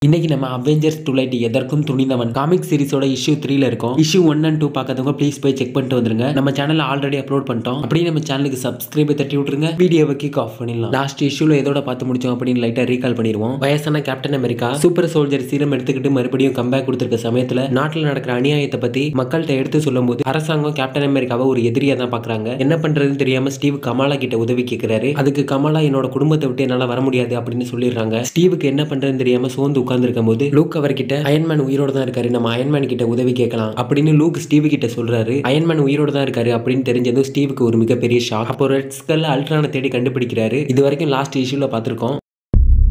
இன்னைக்கு நம்ம Avengers twilight எதற்கும் துணிந்தவன் காமிக் சீரிஸோட இஷ்யூ 3ல இருக்கும். இஷ்யூ 1 and 2 பார்க்காதவங்க ப்ளீஸ் போய் செக் பண்ணிட்டு வந்துருங்க. நம்ம சேனல்ல ஆல்ரெடி அப்லோட் பண்ணிட்டோம். அப்படியே நம்ம சேனலுக்கு சப்ஸ்கிரைப் தட்டி விட்டுருங்க. வீடியோவை கிக் ஆஃப் பண்ணிடலாம். லாஸ்ட் இஷ்யூல எதோட பார்த்து முடிச்சோம் அப்படின்னு லைட்டா ரீகால் பண்ணிடுவோம். வயசான captain America super soldier serum எடுத்துக்கிட்டு மறுபடியும் கம்பேக் கொடுத்திருக்க சமயத்துல நாட்டில் நடக்கிற அநியாயத்தை பத்தி மக்கள்கிட்ட எடுத்து சொல்லும் போது அரசாங்கம் கேப்டன் அமெரிக்காவை ஒரு எதிரியா தான் பாக்குறாங்க. என்ன பண்றதுன்னு தெரியாம ஸ்டீவ் கமாலா கிட்ட உதவி கேட்கிறாரு. அதுக்கு கமாலா என்னோட குடும்பத்தை விட்டு என்னால வர முடியாது அப்படின்னு சொல்லிடுறாங்க. ஸ்டீவுக்கு என்ன பண்றதுன்னு தெரியாம சோர்ந்து உட்கார்ந்து இருக்கும் போது லூக் அவர்கிட்ட அயன்மேன் உயிரோட தான் இருக்காரு, நம்ம அயன்மேன் கிட்ட உதவி கேட்கலாம் அப்படின்னு லூக் ஸ்டீவ் கிட்ட சொல்றாரு. அயன்மேன் உயிரோட தான் இருக்காரு அப்படின்னு தெரிஞ்சதும் ஸ்டீவுக்கு ஒரு மிகப்பெரிய ஷாக். அப்போ ரெட் ஸ்கல் அல்ட்ரானை தேடி கண்டுபிடிக்கிறாரு. இது வரைக்கும் லாஸ்ட் இஷ்யூல பார்த்திருக்கோம்.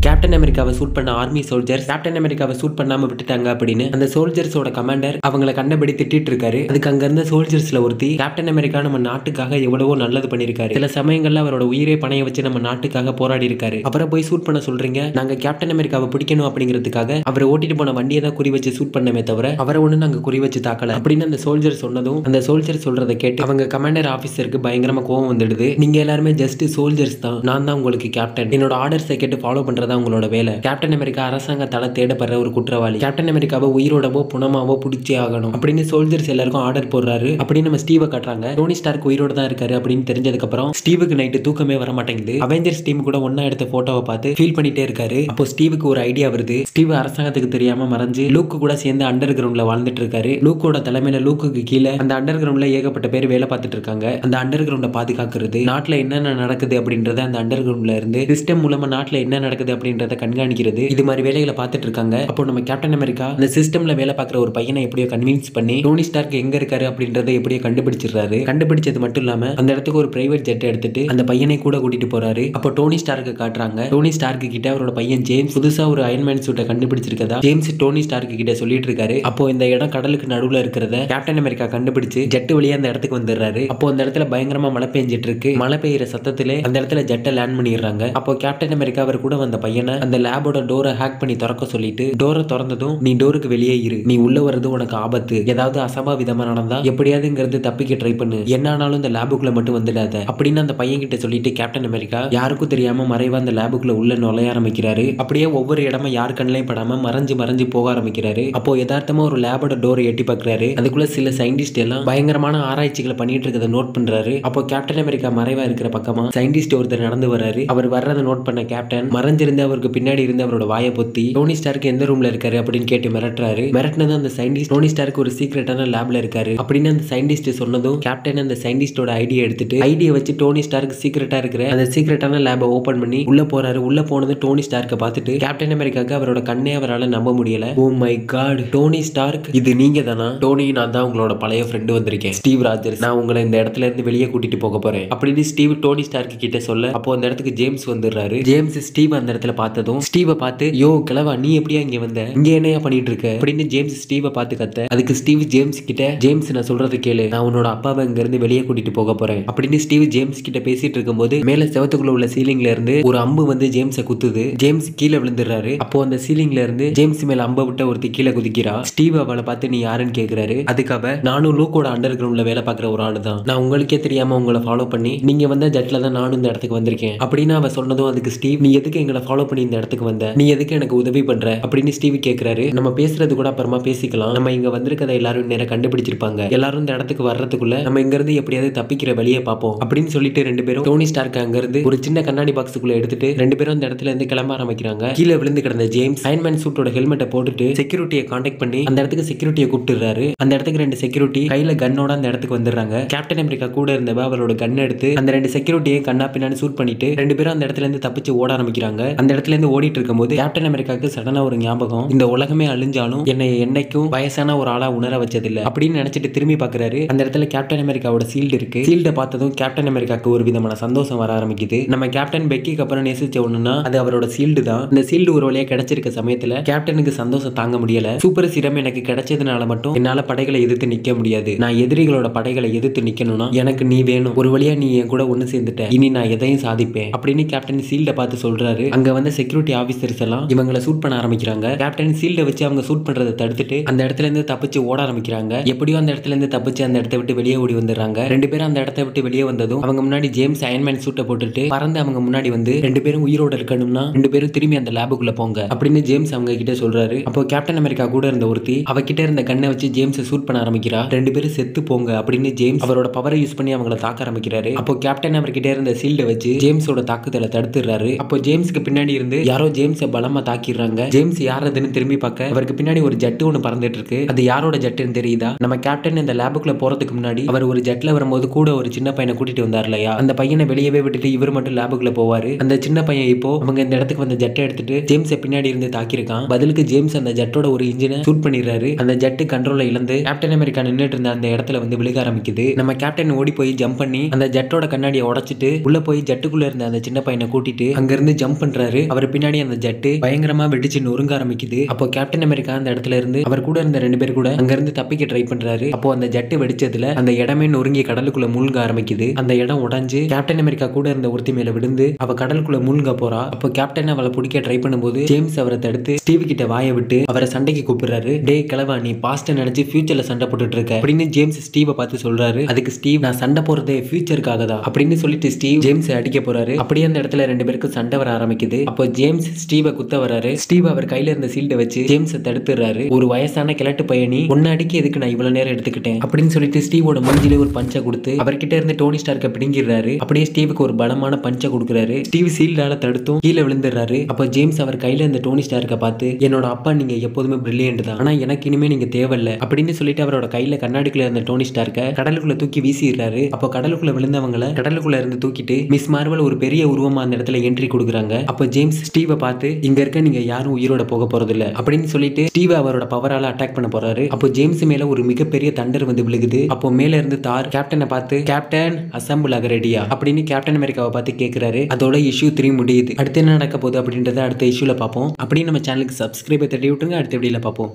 கேப்டன் அமெரிக்காவை சூட் பண்ண ஆர்மி சோல்ஜர்ஸ் கேப்டன் அமெரிக்காவை சூட் பண்ணாம விட்டுட்டாங்க அப்படின்னு அந்த சோல்ஜர்ஸோட கமாண்டர் அவங்களை கண்டபடி திட்டிட்டு இருக்காரு. அதுக்கு அங்க இருந்த சோல்ஜர்ஸ்ல ஒருத்தி கேப்டன் அமெரிக்கா நம்ம நாட்டுக்காக எவ்வளவோ நல்லது பண்ணிருக்காரு, சில சமயங்கள்ல அவரோட உயிரை பணைய வச்சு நம்ம நாட்டுக்காக போராடி இருக்காரு, அவரை போய் சூட் பண்ண சொல்றீங்க, நாங்க கேப்டன் அமெரிக்காவை பிடிக்கணும் அப்படிங்கிறதுக்காக அவரை ஓட்டிட்டு போன வண்டியை தான் குறி வச்சு சூட் பண்ணமே தவிர அவரை ஒண்ணு நாங்க குறி வச்சு தாக்கல அப்படின்னு அந்த சோல்ஜர் சொன்னதும் அந்த சோல்ஜர் சொல்றதை கேட்டு அவங்க கமாண்டர் ஆபீசருக்கு பயங்கரமா கோவம் வந்துடுது. நீங்க எல்லாருமே ஜஸ்ட் சோல்ஜர்ஸ் தான், நான் தான் உங்களுக்கு கேப்டன், என்னோட ஆர்டர்ஸை கேட்டு ஃபாலோ பண்றதா உங்களோட வேலை. கேப்டன் அமெரிக்கா அரசாங்கத்தால தேடப்படுற ஒரு குற்றவாளி, கேப்டன் அமெரிக்காவை உயிரோடவோ புனமாவோ பிடிச்சே ஆகணும் அப்படின்னு சோல்ஜர்ஸ் எல்லாருக்கும் ஆர்டர் போடுறாரு. அப்படின்னு நம்ம ஸ்டீவை காட்டுறாங்க. டோனி ஸ்டார்க் உயிரோட தான் இருக்காரு அப்படின்னு தெரிஞ்சதுக்கு அப்புறம் ஸ்டீவுக்கு நைட்டு தூக்கமே வர மாட்டேங்குது. அவெஞ்சர்ஸ் டீம் கூட ஒன்னா எடுத்த போட்டோவை பார்த்து ஃபீல் பண்ணிட்டே இருக்காரு. அப்போ ஸ்டீவுக்கு ஒரு ஐடியா வருது. ஸ்டீவ் அரசாங்கத்துக்கு தெரியாம மறைஞ்சு லூக்கு கூட சேர்ந்து அண்டர் கிரவுண்ட்ல வாழ்ந்துட்டு இருக்காரு. லூக்கோட தலைமையில லூக்குக்கு கீழே அந்த அண்டர் கிரவுண்ட்ல ஏகப்பட்ட பேர் வேலை பார்த்துட்டு இருக்காங்க. அந்த அண்டர் கிரவுண்ட பாதுகாக்கிறது, நாட்டுல என்னென்ன நடக்குது அப்படின்றத அந்த அண்டர் கிரவுண்ட்ல இருந்து சிஸ்டம் மூலமா நாட்டுல என்ன நடக்குது அப்படின்றத கண்காணிக்கிறது, இது மாதிரி வேலைகளை பார்த்துட்டு இருக்காங்க. அப்போ நம்ம கேப்டன் அமெரிக்கா இந்த சிஸ்டம்ல வேலை பார்க்குற ஒரு பையனை எப்படியோ கன்வின்ஸ் பண்ணி டோனி ஸ்டார்க் எங்க இருக்காரு அப்படின்றத எப்படியோ கண்டுபிடிச்சிடுறாரு. கண்டுபிடிச்சது மட்டும் இல்லாம அந்த இடத்துக்கு ஒரு பிரைவேட் ஜெட் எடுத்துட்டு அந்த பையனை கூட கூட்டிட்டு போறாரு. அப்போ டோனி ஸ்டார்க்கு காட்டுறாங்க. டோனி ஸ்டார்க் கிட்ட அவரோட பையன் ஜேம்ஸ் புதுசா ஒரு அயன்மேன் சூட்டை கண்டுபிடிச்சிருக்கதா ஜேம்ஸ் டோனி ஸ்டார்க் கிட்ட சொல்லிட்டு இருக்காரு. அப்போ இந்த இடம் கடலுக்கு நடுவுல இருக்கிறத கேப்டன் அமெரிக்கா கண்டுபிடிச்சு ஜெட் வழியா அந்த இடத்துக்கு வந்துடுறாரு. அப்போ அந்த இடத்துல பயங்கரமா மழை பெஞ்சிட்டு இருக்கு. மழை பெய்யற சத்தத்திலே அந்த இடத்துல ஜெட்டை லேண்ட் பண்ணிடுறாங்க. அப்போ கேப்டன் அமெரிக்கா அவர் கூட வந்த பையனை அந்த லேபோட டோரை ஹேக் பண்ணி திறக்க சொல்லிட்டு டோரை திறந்ததும் நீ டோருக்கு வெளியே இரு, நீ உள்ள வர்றது உனக்கு ஆபத்து, ஏதாவது அசம்பாவிதமா நடந்தா எப்படியாதுங்கிறது தப்பிக்க ட்ரை பண்ணு, என்ன ஆனாலும் இந்த லேபுக்குள்ள மட்டும் வந்துடாத அப்படின்னு அந்த பையன் கிட்ட சொல்லிட்டு கேப்டன் அமெரிக்கா யாருக்கும் தெரியாம மறைவா அந்த லேபுக்குள்ள உள்ள நுழைய ஆரம்பிக்கிறாரு. அப்படியே ஒவ்வொரு இடமா யார் கண்ணிலையும் படாம மறைஞ்சு மறைஞ்சு போக ஆரம்பிக்கிறாரு. அப்போ யதார்த்தமா ஒரு லேபோட டோரை எட்டி பார்க்கறாரு. அதுக்குள்ள சில சயின்டிஸ்ட் எல்லாம் பயங்கரமான ஆராய்ச்சிகளை பண்ணிட்டு இருக்கிறத நோட் பண்றாரு. அப்போ கேப்டன் அமெரிக்கா மறைவா இருக்கிற பக்கமா சயின்டிஸ்ட் ஒருத்தர் நடந்து வர்றாரு. அவர் வர்றதை நோட் பண்ண கேப்டன் மறைஞ்சிருந்து அவருக்கு பின்னாடி இருந்து அவரோட வாயை பொத்தி டோனி ஸ்டார்க் எந்த ரூம்ல இருக்காரு அப்படின்னு கேட்டு மிரட்டுறாரு. மிரட்டினது அந்த சயின்டிஸ்ட் டோனி ஸ்டார்க் ஒரு சீக்ரெட்டான லேப்ல இருக்காரு அப்படின்னு அந்த சயின்டிஸ்ட் சொன்னதும் கேப்டன் அந்த சயின்டிஸ்டோட ஐடியா எடுத்துட்டு ஐடியா வச்சு டோனி ஸ்டார்க் சீக்ரெட்டா இருக்கிற அந்த சீக்ரெட்டான லேபை ஓபன் பண்ணி உள்ள போறாரு. உள்ள போனது டோனி ஸ்டார்க்கை பார்த்துட்டு கேப்டன் அமெரிக்காக்கு அவரோட கண்ணே அவரால் நம்ப முடியல. Oh my God, Tony Stark இது நீங்க தானா? டோனி, நான் தான் உங்களோட பழைய ஃப்ரெண்டு வந்திருக்கேன், ஸ்டீவ் ராஜர்ஸ், நான் உங்களை இந்த இடத்துல இருந்து வெளியே கூட்டிட்டு போக போறேன் அப்படின்னு ஸ்டீவ் டோனி ஸ்டார்க் கிட்ட சொல்ல அப்போ அந்த இடத்துக்கு ஜேம்ஸ் வந்துடுறாரு. ஜேம்ஸ் ஸ்டீவ் அந்த இடத்துல பார்த்ததும் ஸ்டீவை பார்த்து யோ கிளவா, நீ எப்படியா இங்க வந்த, இங்க என்னையா பண்ணிட்டு இருக்க அப்படின்னு ஜேம்ஸ் ஸ்டீவை பார்த்து கத்த. அதுக்கு ஸ்டீவ் ஜேம்ஸ் கிட்ட ஜேம்ஸ் நான் சொல்றது கேளு, நான் உன்னோட அப்பாவை இங்க இருந்து வெளியே கூட்டிட்டு போக போறேன் அப்படின்னு ஸ்டீவ் ஜேம்ஸ் கிட்ட பேசிட்டு இருக்கும்போது மேல செவத்துக்குள்ள உள்ள சீலிங்ல இருந்து ஒரு அம்பு வந்து ஜேம்ஸை குத்துது. ஜேம்ஸ் கீழே விழுந்துடுறாரு. அப்போ அந்த சீலிங்ல இருந்து ஜேம்ஸ் மேல அம்பை விட்ட ஒருத்தி கீழே குதிக்கிறா. ஸ்டீவ் அவளை பார்த்து நீ யாருன்னு கேக்குறாரு. அதுக்காக நானும் லூக்கோட அண்டர் கிரவுண்ட்ல வேலை பார்க்குற ஒரு ஆளு தான், நான் உங்களுக்கே தெரியாம உங்களை ஃபாலோ பண்ணி நீங்க வந்த ஜெட்ல தான் நானும் இந்த இடத்துக்கு வந்திருக்கேன் அப்படின்னு அவ சொன்னதும் அதுக்கு ஸ்டீவ் நீ எதுக்கு எங்களை ஃபாலோ பண்ணி இந்த இடத்துக்கு வந்த, நீ எதுக்கு எனக்கு உதவி பண்ற அப்படின்னு ஸ்டீவ் கேக்குறாரு. நம்ம பேசுறது கூட அப்புறமா பேசிக்கலாம், நம்ம இங்க வந்திருக்கதை எல்லாரும் நேரம் கண்டுபிடிச்சிருப்பாங்க, எல்லாரும் இந்த இடத்துக்கு வர்றதுக்குள்ள நம்ம இங்க இருந்து எப்படியாவது தப்பிக்கிற வழியை பார்ப்போம் அப்படின்னு சொல்லிட்டு ரெண்டு பேரும் டோனி ஸ்டார்க் அங்க இருந்து ஒரு சின்ன கண்ணாடி பாக்ஸுக்குள்ள எடுத்துட்டு ரெண்டு பேரும் அந்த இடத்துல இருந்து கிளம்ப ஆரம்பிக்கிறாங்க. கீழே விழுந்து கிடந்த ஜேம்ஸ் அயன்மேன் சூட்டோட ஹெல்மெட்டை போட்டுட்டு செக்யூரிட்டியை கான்டாக்ட் பண்ணி அந்த இடத்துக்கு செக்யூரிட்டியை கூப்பிட்டுறாரு. அந்த இடத்துக்கு ரெண்டு செக்யூரிட்டி கையில கன்னோட அந்த இடத்துக்கு வந்துடுறாங்க. கேப்டன் அமெரிக்கா கூட இருந்தவ அவரோட கன் எடுத்து அந்த ரெண்டு செக்யூரிட்டியை கண்ணா பின்னாடி சூட் பண்ணிட்டு ரெண்டு பேரும் அந்த இடத்துல இருந்து தப்பிச்சு ஓட ஆரம்பிக்கிறாங்க. அந்த இடத்துல இருந்து ஓடிட்டு இருக்கும் போது கேப்டன் அமெரிக்காக்கு சடனா ஒரு ஞாபகம், இந்த உலகமே அழிஞ்சாலும் என்னை என்னைக்கும் வயசான ஒரு ஆளா உணர வச்சதில்லை அப்படின்னு நினைச்சிட்டு திரும்பி பாக்குறாரு. அந்த இடத்துல கேப்டன் அமெரிக்காவோட சீல்டு இருக்கு. சீல்டை பார்த்ததும் கேப்டன் அமெரிக்காக்கு ஒரு விதமான சந்தோஷம் வர ஆரம்பிக்குது. நம்ம கேப்டன் பெக்கிக்கு அப்புறம் நேசிச்ச ஒண்ணுன்னா அது அவரோட சீல்டு தான். இந்த சீல்டு ஒரு வழியா கிடைச்சிருக்க சமயத்துல கேப்டனுக்கு சந்தோஷம் தாங்க முடியல. சூப்பர் சீரம் எனக்கு கிடைச்சதுனால மட்டும் என்னால படைகளை எதிர்த்து நிக்க முடியாது, நான் எதிரிகளோட படைகளை எதிர்த்து நிக்கணும்னா எனக்கு நீ வேணும், ஒரு வழியா நீ என் கூட ஒண்ணு சேர்ந்துட்ட, இனி நான் எதையும் சாதிப்பேன் அப்படின்னு கேப்டன் சீல்டை பார்த்து சொல்றாரு. அங்க வந்து செக்யூரிட்டி ஆபீசர்ஸ் எல்லாம் இவங்களை சூட் பண்ண ஆரம்பிக்கிறாங்க. கேப்டன் ஷீல்டை வச்சு அவங்க சூட் பண்றதை தடுத்துட்டு அந்த இடத்துல இருந்து தப்பிச்சு ஓட ஆரம்பிக்கிறாங்க. எப்படியோ அந்த இடத்துல இருந்து தப்பிச்சு அந்த இடத்தை விட்டு வெளியே ஓடி வந்துடுறாங்க. ரெண்டு பேரும் அந்த இடத்தை விட்டு வெளியே வந்ததும் அவங்க முன்னாடி ஜேம்ஸ் அயன்மேன் சூட்டை போட்டுட்டு பறந்து அவங்க முன்னாடி வந்து ரெண்டு பேரும் உயிரோட இருக்கணும்னா ரெண்டு பேரும் திரும்பி அந்த லேபுக்குள்ள போங்க அப்படின்னு ஜேம்ஸ் அவங்க கிட்ட சொல்றாரு. அப்போ கேப்டன் அமெரிக்கா கூட இருந்த ஒருத்தி அவகிட்ட இருந்த கண்ணை வச்சு ஜேம்ஸ் சூட் பண்ண ஆரம்பிக்கிறா. ரெண்டு பேரும் செத்து போங்க அப்படின்னு ஜேம்ஸ் அவரோட பவரை யூஸ் பண்ணி அவங்கள தாக்க ஆரம்பிக்கிறாரு. அப்போ கேப்டன் அவர்கிட்ட இருந்த ஷீல்டை வச்சு ஜேம்ஸோட தாக்குதலை தடுத்துறாரு. அப்போ ஜேம்ஸ்க்கு பின்னாடி இருந்து யாரோ ஜேம்ஸை பலமா தாக்கிடுறாங்க. ஜேம்ஸ் யாரதுன்னு திரும்பி பார்க்க அவருக்கு பின்னாடி ஒரு ஜெட் ஒன்று பறந்துட்டு இருக்கு. அது யாரோட ஜெட்டுன்னு தெரியுதா? நம்ம கேப்டன் இந்த லேபுக்குள்ள போறதுக்கு முன்னாடி அவர் ஒரு ஜெட்ல வரும்போது கூட ஒரு சின்ன பையனை கூட்டிட்டு வந்தார் இல்லையா, அந்த பையனை வெளியவே விட்டுட்டு இவர் மட்டும் லேபுக்குள்ள போவாரு. அந்த சின்ன பையன் இப்போ அவங்க இந்த இடத்துக்கு வந்த ஜெட்டை எடுத்துட்டு ஜேம்ஸை பின்னாடி இருந்து தாக்கியிருக்கான். பதிலுக்கு ஜேம்ஸ் அந்த ஜெட்டோட ஒரு இன்ஜினை சூட் பண்ணிடுறாரு. அந்த ஜெட்டு கண்ட்ரோலை இழந்து கேப்டன் அமெரிக்கா நின்றுட்டு இருந்த அந்த இடத்துல வந்து விழுக ஆரம்பிக்குது. நம்ம கேப்டன் ஓடி போய் ஜம்ப் பண்ணி அந்த ஜெட்டோட கண்ணாடியை உடைச்சிட்டு உள்ள போய் ஜெட்டுக்குள்ள இருந்த அந்த சின்ன பையனை கூட்டிட்டு அங்க இருந்து ஜம்ப் பண்றாரு. அவர் பின்னாடி அந்த ஜெட்டு பயங்கரமா வெடிச்சு நொறுங்க ஆரம்பிக்குது. அப்போ கேப்டன் அமெரிக்கா அந்த இடத்துல இருந்து அவர் கூட இருந்த ரெண்டு பேர் கூட அங்க இருந்து தப்பிக்க ட்ரை பண்றாரு. அப்போ அந்த ஜெட்டு வெடிச்சதுல அந்த இடமே நொறுங்கி கடலுக்குள்ள மூழ்க ஆரம்பிக்குது. அந்த இடம் உடைஞ்சு கேப்டன் அமெரிக்கா கூட இருந்த ஒருத்தி மேல விழுந்து அவ கடலுக்குள்ள மூழ்க போறா. அப்போ கேப்டன் அவளை பிடிக்க ட்ரை பண்ணும்போது ஜேம்ஸ் அவரை தடுத்து ஸ்டீவ் கிட்ட வாயை விட்டு அவரை சண்டைக்கு கூப்பிடுறாரு. டே கிளவா, நீ பாஸ்ட நினைச்சு ஃபியூச்சர்ல சண்டை போட்டுட்டு இருக்க அப்படின்னு ஜேம்ஸ் ஸ்டீவை பார்த்து சொல்றாரு. அதுக்கு ஸ்டீவ், நான் சண்டை போறதே ஃபியூச்சருக்காக தான் அப்படின்னு சொல்லிட்டு ஸ்டீவ் ஜேம்ஸ் அடிக்க போறாரு. அப்படியே அந்த இடத்துல ரெண்டு பேருக்கும் சண்டை வர ஆரம்பிக்குது. அப்போ ஜேம்ஸ் ஸ்டீவை குத்த வராரு. ஸ்டீவ் அவர் கையில இருந்த ஷீல்டை வச்சு ஜேம்ஸை தடுத்துறாரு. ஒரு வயசான கிழட்டு பையனி உன்ன அடிக்க எதுக்கு நான் இவ்வளவு நேரம் எடுத்துக்கிட்டேன் அப்படின்னு சொல்லிட்டு ஸ்டீவோட மூஞ்சிலே ஒரு பஞ்சை கொடுத்து அவர்கிட்ட இருந்து டோனி ஸ்டார்க்க பிடிங்கிறாரு. அப்படியே ஸ்டீவுக்கு ஒரு பலமான பஞ்சை கொடுக்குறாரு. ஸ்டீவ் ஷீல்டால தடுத்தும் கீழே விழுந்துடுறாரு. அப்போ ஜேம்ஸ் அவர் கையில இருந்த டோனி ஸ்டார்க்க பார்த்து, என்னோட அப்பா நீங்க எப்போதுமே பிரில்லியன்ட் தான், ஆனா எனக்கு இனிமே நீங்க தேவையில்ல அப்படின்னு சொல்லிட்டு அவரோட கையில கண்ணாடிக்குள்ள இருந்த டோனி ஸ்டார்க்க கடலுக்குள்ள தூக்கி வீசிடுறாரு. அப்போ கடலுக்குள்ள விழுந்தவங்களை கடலுக்குள்ள இருந்து தூக்கிட்டு மிஸ் மார்வல் ஒரு பெரிய உருவமா அந்த இடத்துல என்ட்ரி கொடுக்குறாங்க. அப்போ ஜேம்ஸ் ஸ்டீவை பார்த்து, இங்க இருக்க நீங்க யாரும் உயிரோட போக போறது இல்ல அப்படின்னு சொல்லிட்டு ஸ்டீவ் அவரோட பவரால அட்டாக் பண்ண போறாரு. அப்போ ஜேம்ஸ் மேல ஒரு மிகப்பெரிய தண்டர் வந்து விழுகுது. அப்போ மேல இருந்து தார் கேப்டனை பார்த்து, கேப்டன் அசம்பிள் ஆக ரெடியா அப்படின்னு கேப்டன் அமெரிக்காவை பார்த்து கேட்கிறாரு. அதோட இஷ்யூ 3 முடியுது. அடுத்து என்ன நடக்க போகுது அப்படின்றத அடுத்த இஷ்யூல பார்ப்போம். அப்படியே நம்ம சேனலுக்கு சப்ஸ்கிரைபர் தட்டி விட்டுருங்க. அடுத்த வீடியோல பார்ப்போம்.